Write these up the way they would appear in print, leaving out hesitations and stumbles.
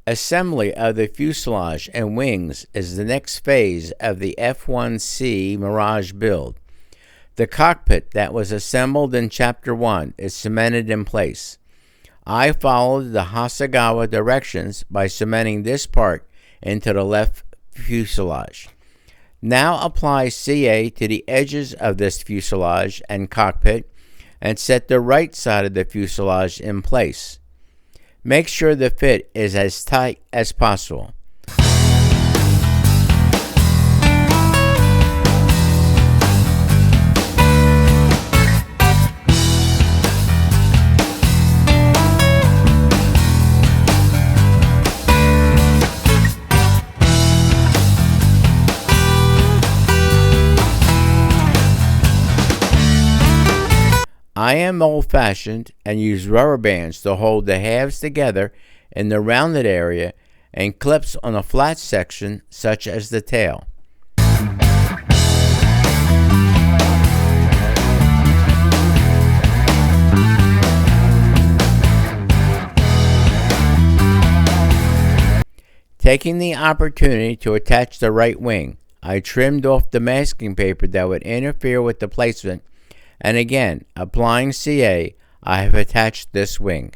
Assembly of the fuselage and wings is the next phase of the F.1C Mirage build. The cockpit that was assembled in Chapter 1 is cemented in place. I followed the Hasegawa directions by cementing this part into the left fuselage. Now apply CA to the edges of this fuselage and cockpit and set the right side of the fuselage in place. Make sure the fit is as tight as possible. I am old-fashioned and use rubber bands to hold the halves together in the rounded area and clips on a flat section such as the tail. Taking the opportunity to attach the right wing, I trimmed off the masking paper that would interfere with the placement, and again, applying CA, I have attached this wing.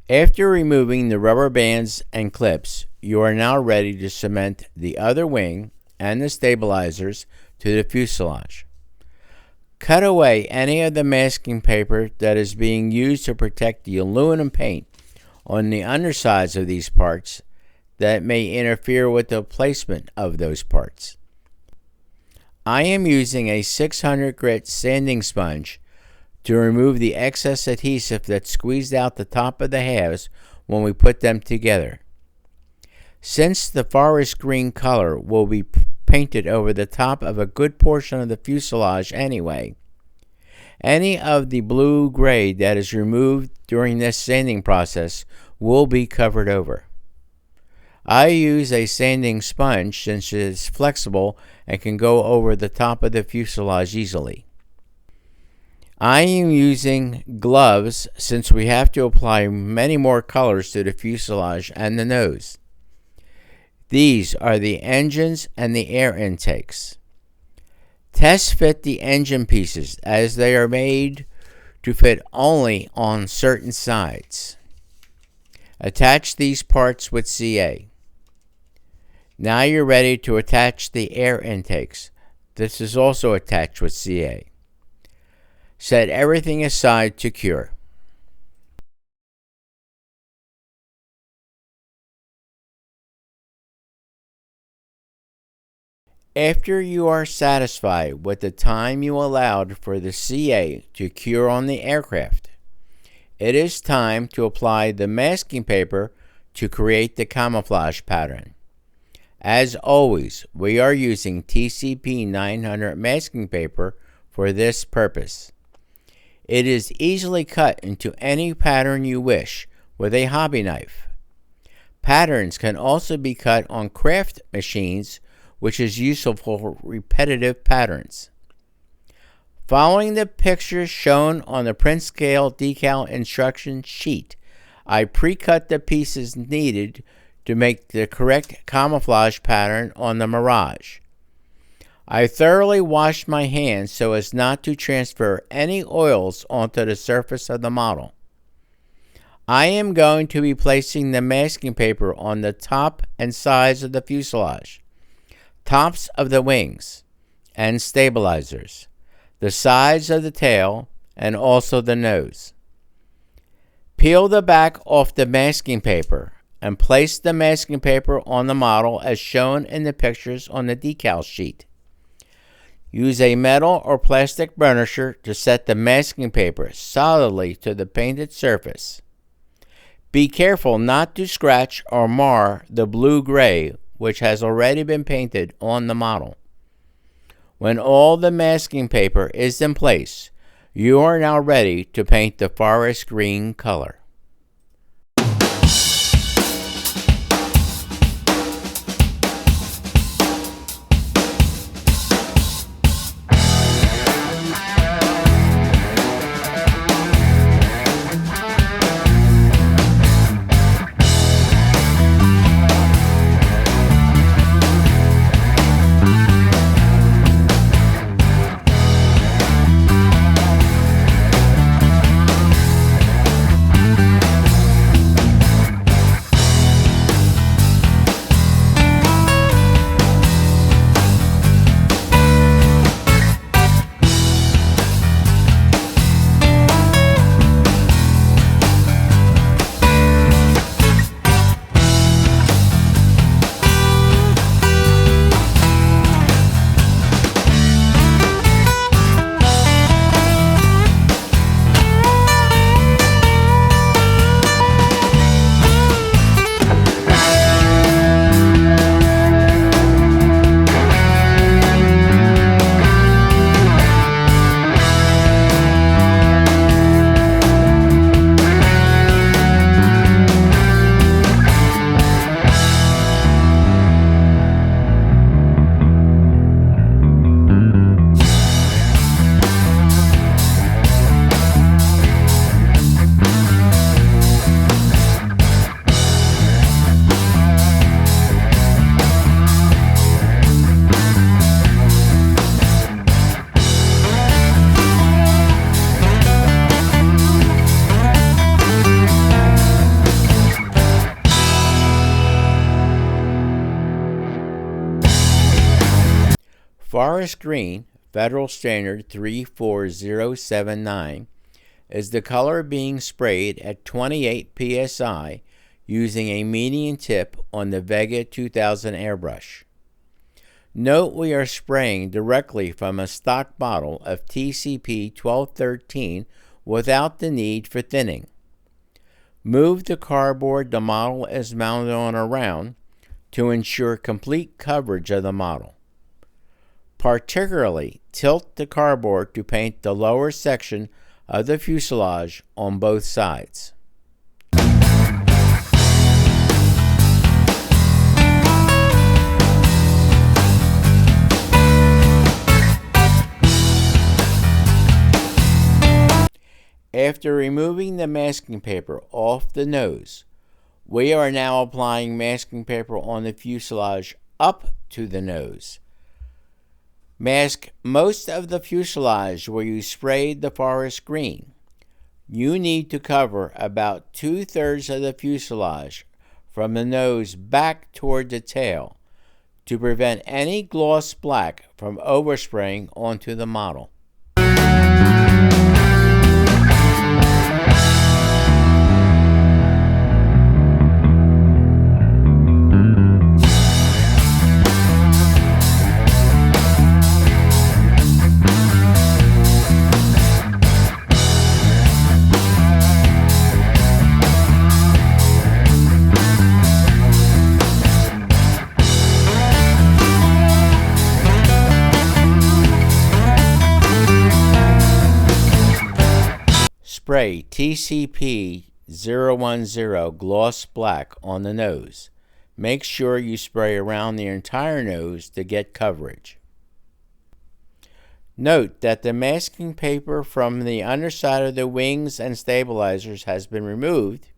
After removing the rubber bands and clips, you are now ready to cement the other wing and the stabilizers to the fuselage. Cut away any of the masking paper that is being used to protect the aluminum paint on the undersides of these parts that may interfere with the placement of those parts. I am using a 600 grit sanding sponge to remove the excess adhesive that squeezed out the top of the halves when we put them together. Since the forest green color will be painted over the top of a good portion of the fuselage anyway, any of the blue-gray that is removed during this sanding process will be covered over. I use a sanding sponge since it is flexible and can go over the top of the fuselage easily. I am using gloves since we have to apply many more colors to the fuselage and the nose. These are the engines and the air intakes. Test fit the engine pieces as they are made to fit only on certain sides. Attach these parts with CA. Now you're ready to attach the air intakes. This is also attached with CA. Set everything aside to cure. After you are satisfied with the time you allowed for the CA to cure on the aircraft, it is time to apply the masking paper to create the camouflage pattern. As always, we are using TCP-900 masking paper for this purpose. It is easily cut into any pattern you wish with a hobby knife. Patterns can also be cut on craft machines, which is useful for repetitive patterns. Following the pictures shown on the print scale decal instruction sheet, I pre-cut the pieces needed to make the correct camouflage pattern on the Mirage. I thoroughly washed my hands so as not to transfer any oils onto the surface of the model. I am going to be placing the masking paper on the top and sides of the fuselage, tops of the wings and stabilizers, the sides of the tail, and also the nose. Peel the back off the masking paper and place the masking paper on the model as shown in the pictures on the decal sheet. Use a metal or plastic burnisher to set the masking paper solidly to the painted surface. Be careful not to scratch or mar the blue-gray, which has already been painted on the model. When all the masking paper is in place, You are now ready to paint the forest green color. Forest green, Federal Standard 34079, is the color being sprayed at 28 psi using a medium tip on the Vega 2000 airbrush. Note we are spraying directly from a stock bottle of TCP-1213 without the need for thinning. Move the cardboard the model is mounted on around to ensure complete coverage of the model. Particularly, tilt the cardboard to paint the lower section of the fuselage on both sides. After removing the masking paper off the nose, we are now applying masking paper on the fuselage up to the nose. Mask most of the fuselage where you sprayed the forest green. You need to cover about 2/3 of the fuselage from the nose back toward the tail to prevent any gloss black from overspraying onto the model. Spray TCP-900 gloss black on the nose. Make sure you spray around the entire nose to get coverage. Note that the masking paper from the underside of the wings and stabilizers has been removed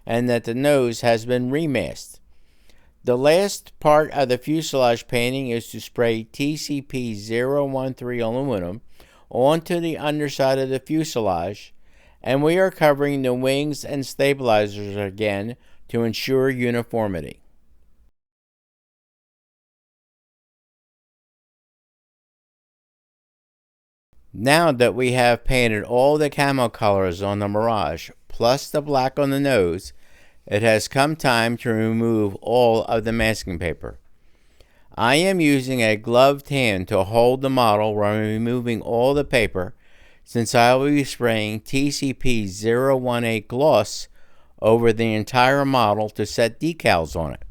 and that the nose has been remasked. The last part of the fuselage painting is to spray TCP-013 aluminum onto the underside of the fuselage, and we are covering the wings and stabilizers again to ensure uniformity. Now that we have painted all the camo colors on the Mirage, plus the black on the nose, it has come time to remove all of the masking paper. I am using a gloved hand to hold the model while removing all the paper, since I will be spraying TCP-018 gloss over the entire model to set decals on it.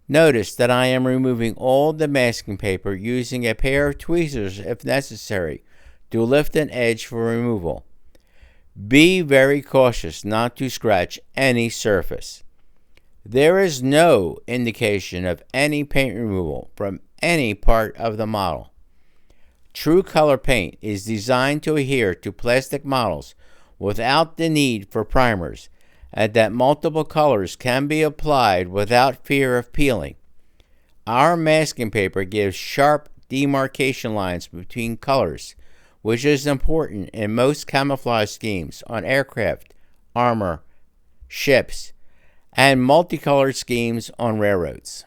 Notice that I am removing all the masking paper using a pair of tweezers if necessary to lift an edge for removal. Be very cautious not to scratch any surface. There is no indication of any paint removal from any part of the model. Tru-Color paint is designed to adhere to plastic models without the need for primers, and that multiple colors can be applied without fear of peeling. Our masking paper gives sharp demarcation lines between colors, which is important in most camouflage schemes on aircraft, armor, ships, and multicolored schemes on railroads.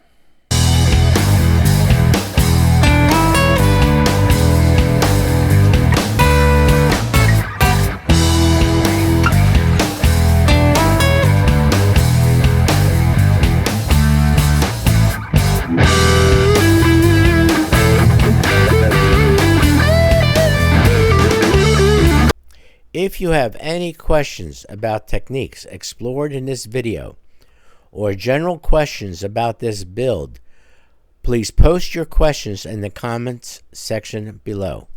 If you have any questions about techniques explored in this video, or general questions about this build, please post your questions in the comments section below.